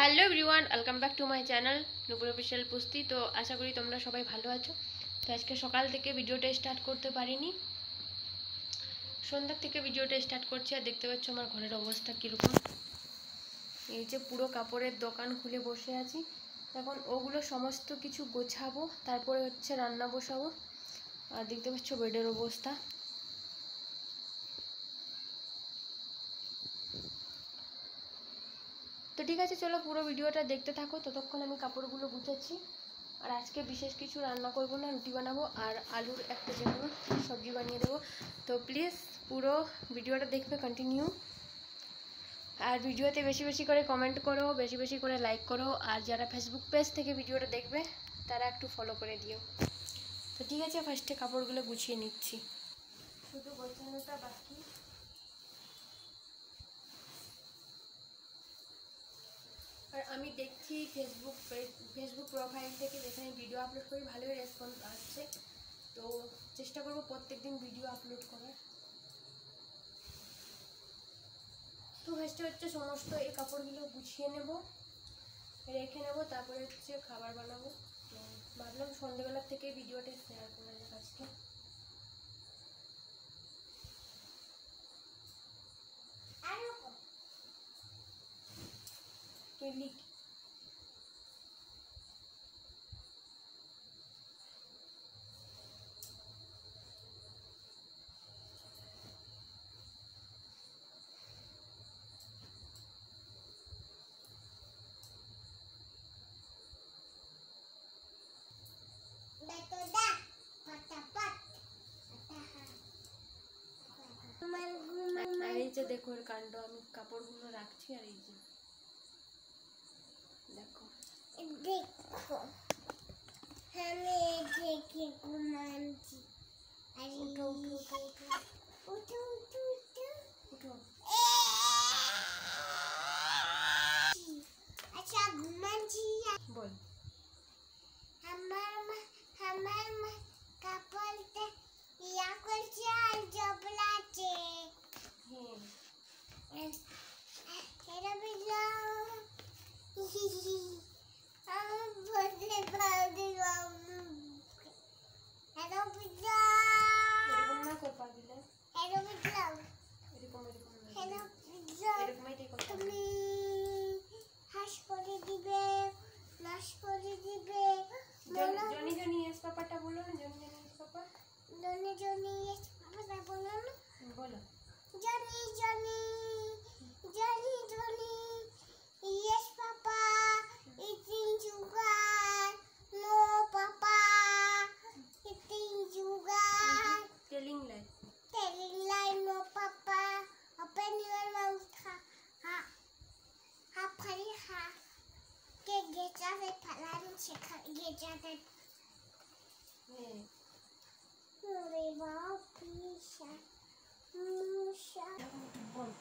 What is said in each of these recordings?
Hello everyone, welcome back to my channel Nupur official পুস্তি। তো আশা করি তোমরা সবাই ভালো আছো। তো আজকে সকাল থেকে ভিডিওটা স্টার্ট করতে পারিনি, সন্ধ্যার থেকে ভিডিওটা স্টার্ট করছি। আর দেখতে পাচ্ছ আমার ঘরের অবস্থা কীরকম। এই যে পুরো কাপড়ের দোকান খুলে বসে আছি। এখন ওগুলো সমস্ত কিছু গোছাবো, তারপরে হচ্ছে রান্না বসাবো। আর দেখতে পাচ্ছ বেডের অবস্থা। তো ঠিক আছে, চলো পুরো ভিডিওটা দেখতে থাকো, ততক্ষণ আমি কাপড়গুলো গুছাচ্ছি। আর আজকে বিশেষ কিছু রান্না করব না, রুটি বানাবো আর আলুর একটা যে কোনো সবজি বানিয়ে দেবো। তো প্লিজ পুরো ভিডিওটা দেখবে কন্টিনিউ। আর ভিডিওতে বেশি বেশি করে কমেন্ট করো, বেশি বেশি করে লাইক করো। আর যারা ফেসবুক পেজ থেকে ভিডিওটা দেখবে তারা একটু ফলো করে দিও। তো ঠিক আছে, ফার্স্টে কাপড়গুলো গুছিয়ে নিচ্ছি, শুধু গোছানোটা বাকি। আর আমি দেখছি ফেসবুক প্রোফাইল থেকে যেখানে ভিডিও আপলোড করি ভালোই রেসপন্স আসছে। তো চেষ্টা করবো প্রত্যেকদিন ভিডিও আপলোড করার। তো ফার্স্টে হচ্ছে সমস্ত এই কাপড়গুলো গুছিয়ে নেব, রেখে নেব, তারপরে হচ্ছে খাবার বানাবো। তো ভাবলাম সন্ধ্যেবেলার থেকে ভিডিওটা শেয়ার করা যাক আজকে। ক্লিক আর এই যে দেখো এর কাণ্ড, আমি কাপড়গুলো রাখছি আর এই যে দেখো দেখো আমি দেখে ঘুমাচ্ছি। উঠো উঠো উঠো উঠো উঠো উঠো উঠো উঠো। আচ্ছা ঘুমাচ্ছি। বল। আমার মা কাপড়টা ইয়া করছে আর জবলাচ্ছে। এটা বিলো আমি বলতে পারি হ্যালো বিলো এরকম না কর পাগলে, হ্যালো বিলো এরকম এরকম না, হ্যালো বিলো এরকমই তাই কথা। তুমি হাস করে দিবে, নাশ করে দিবে। জনি জনি এস পাপাটা বলো না, Johnny Johnny yes papa Johnny Johnny yes পাপাটা বলো না, বলো। Johnny Johnny Johnny Johnny yes papa, eating sugar, no papa, eating sugar, telling lie. telling lie, no papa, open your mouth, ha phari ha, ke gecha se phalan shekha gecha te, nore baap pisha, musha, বল।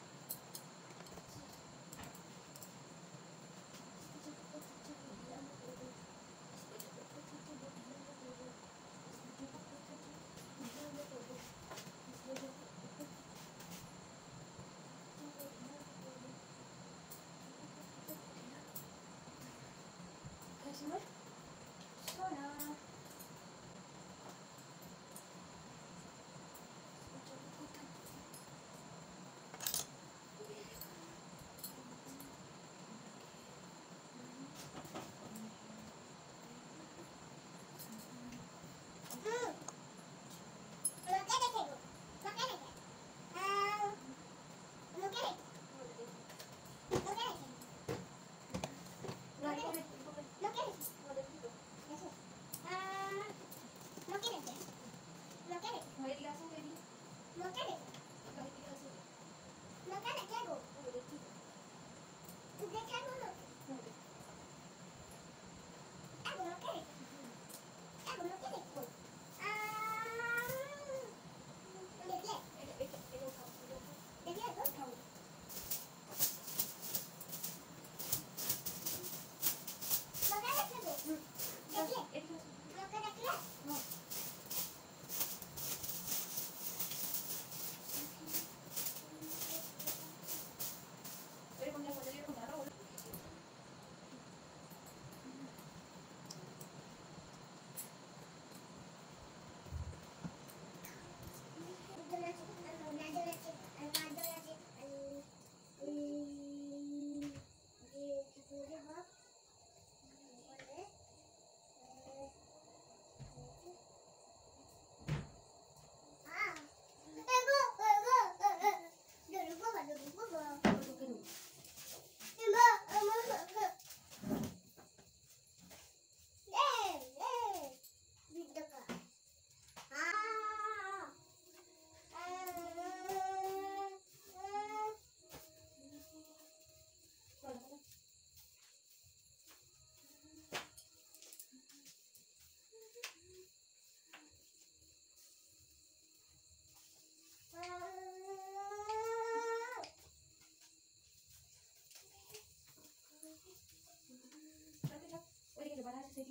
তো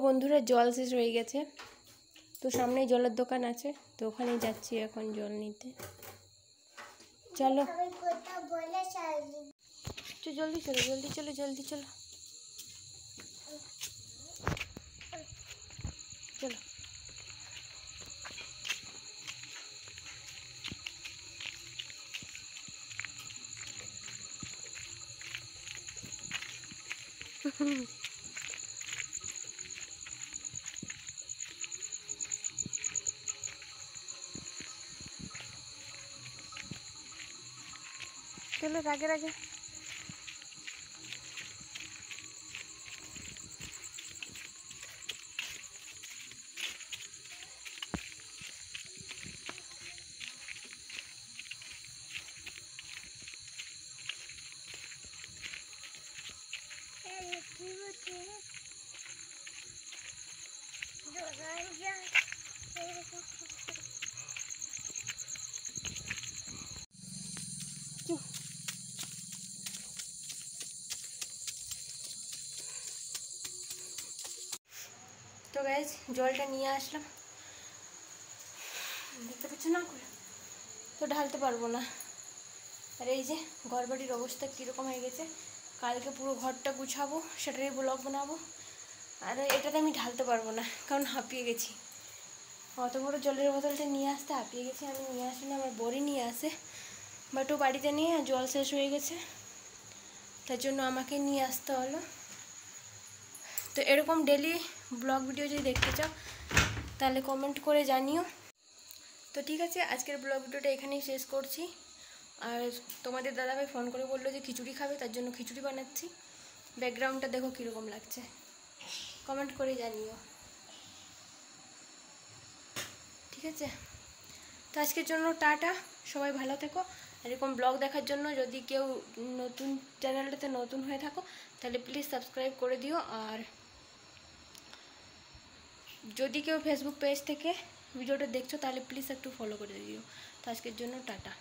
বন্ধুরা জল শেষ হয়ে গেছে, তো সামনেই জলের দোকান আছে, তো ওখানে যাচ্ছি এখন জল নিতে। চলো জলদি চলো, জলদি চলো, জলদি চলো, চলো। চলো রাগে রাগে। তো গাইজ জলটা নিয়ে আসলাম, দেখতে পাচ্ছ না করে, তো ঢালতে পারবো না। আর এই যে ঘরবাড়ির অবস্থা কীরকম হয়ে গেছে, কালকে পুরো ঘরটা গুছাবো, সেটারই ব্লগ বানাবো। আর এটাতে আমি ঢালতে পারবো না, কারণ হাঁপিয়ে গেছি। অত বড় জলের বোতলটা নিয়ে আসতে হাঁপিয়ে গেছি। আমি নিয়ে আসি না, আমার বড়ি নিয়ে আসে, বাট ও বাড়িতে নিয়ে জল শেষ হয়ে গেছে, তার জন্য আমাকে নিয়ে আসতে হলো। তো এরকম ডেলি ব্লগ ভিডিও যদি দেখতে চাও তাহলে কমেন্ট করে জানিও। তো ঠিক আছে, আজকের ব্লগ ভিডিওটা এখানেই শেষ করছি। আর তোমাদের দাদাভাই ফোন করে বললো যে খিচুড়ি খাবে, তার জন্য খিচুড়ি বানাচ্ছি। ব্যাকগ্রাউন্ডটা দেখো কীরকম লাগছে, কমেন্ট করে জানিও, ঠিক আছে? তো আজকের জন্য টাটা, সবাই ভালো থেকো। এরকম ব্লগ দেখার জন্য যদি কেউ নতুন চ্যানেলটাতে নতুন হয়ে থাকো তাহলে প্লিজ সাবস্ক্রাইব করে দিও। আর যদি কেউ ফেসবুক পেজ থেকে ভিডিওটা দেখছো তাহলে প্লিজ একটু ফলো করে দিও। তো আজকের জন্য টাটা।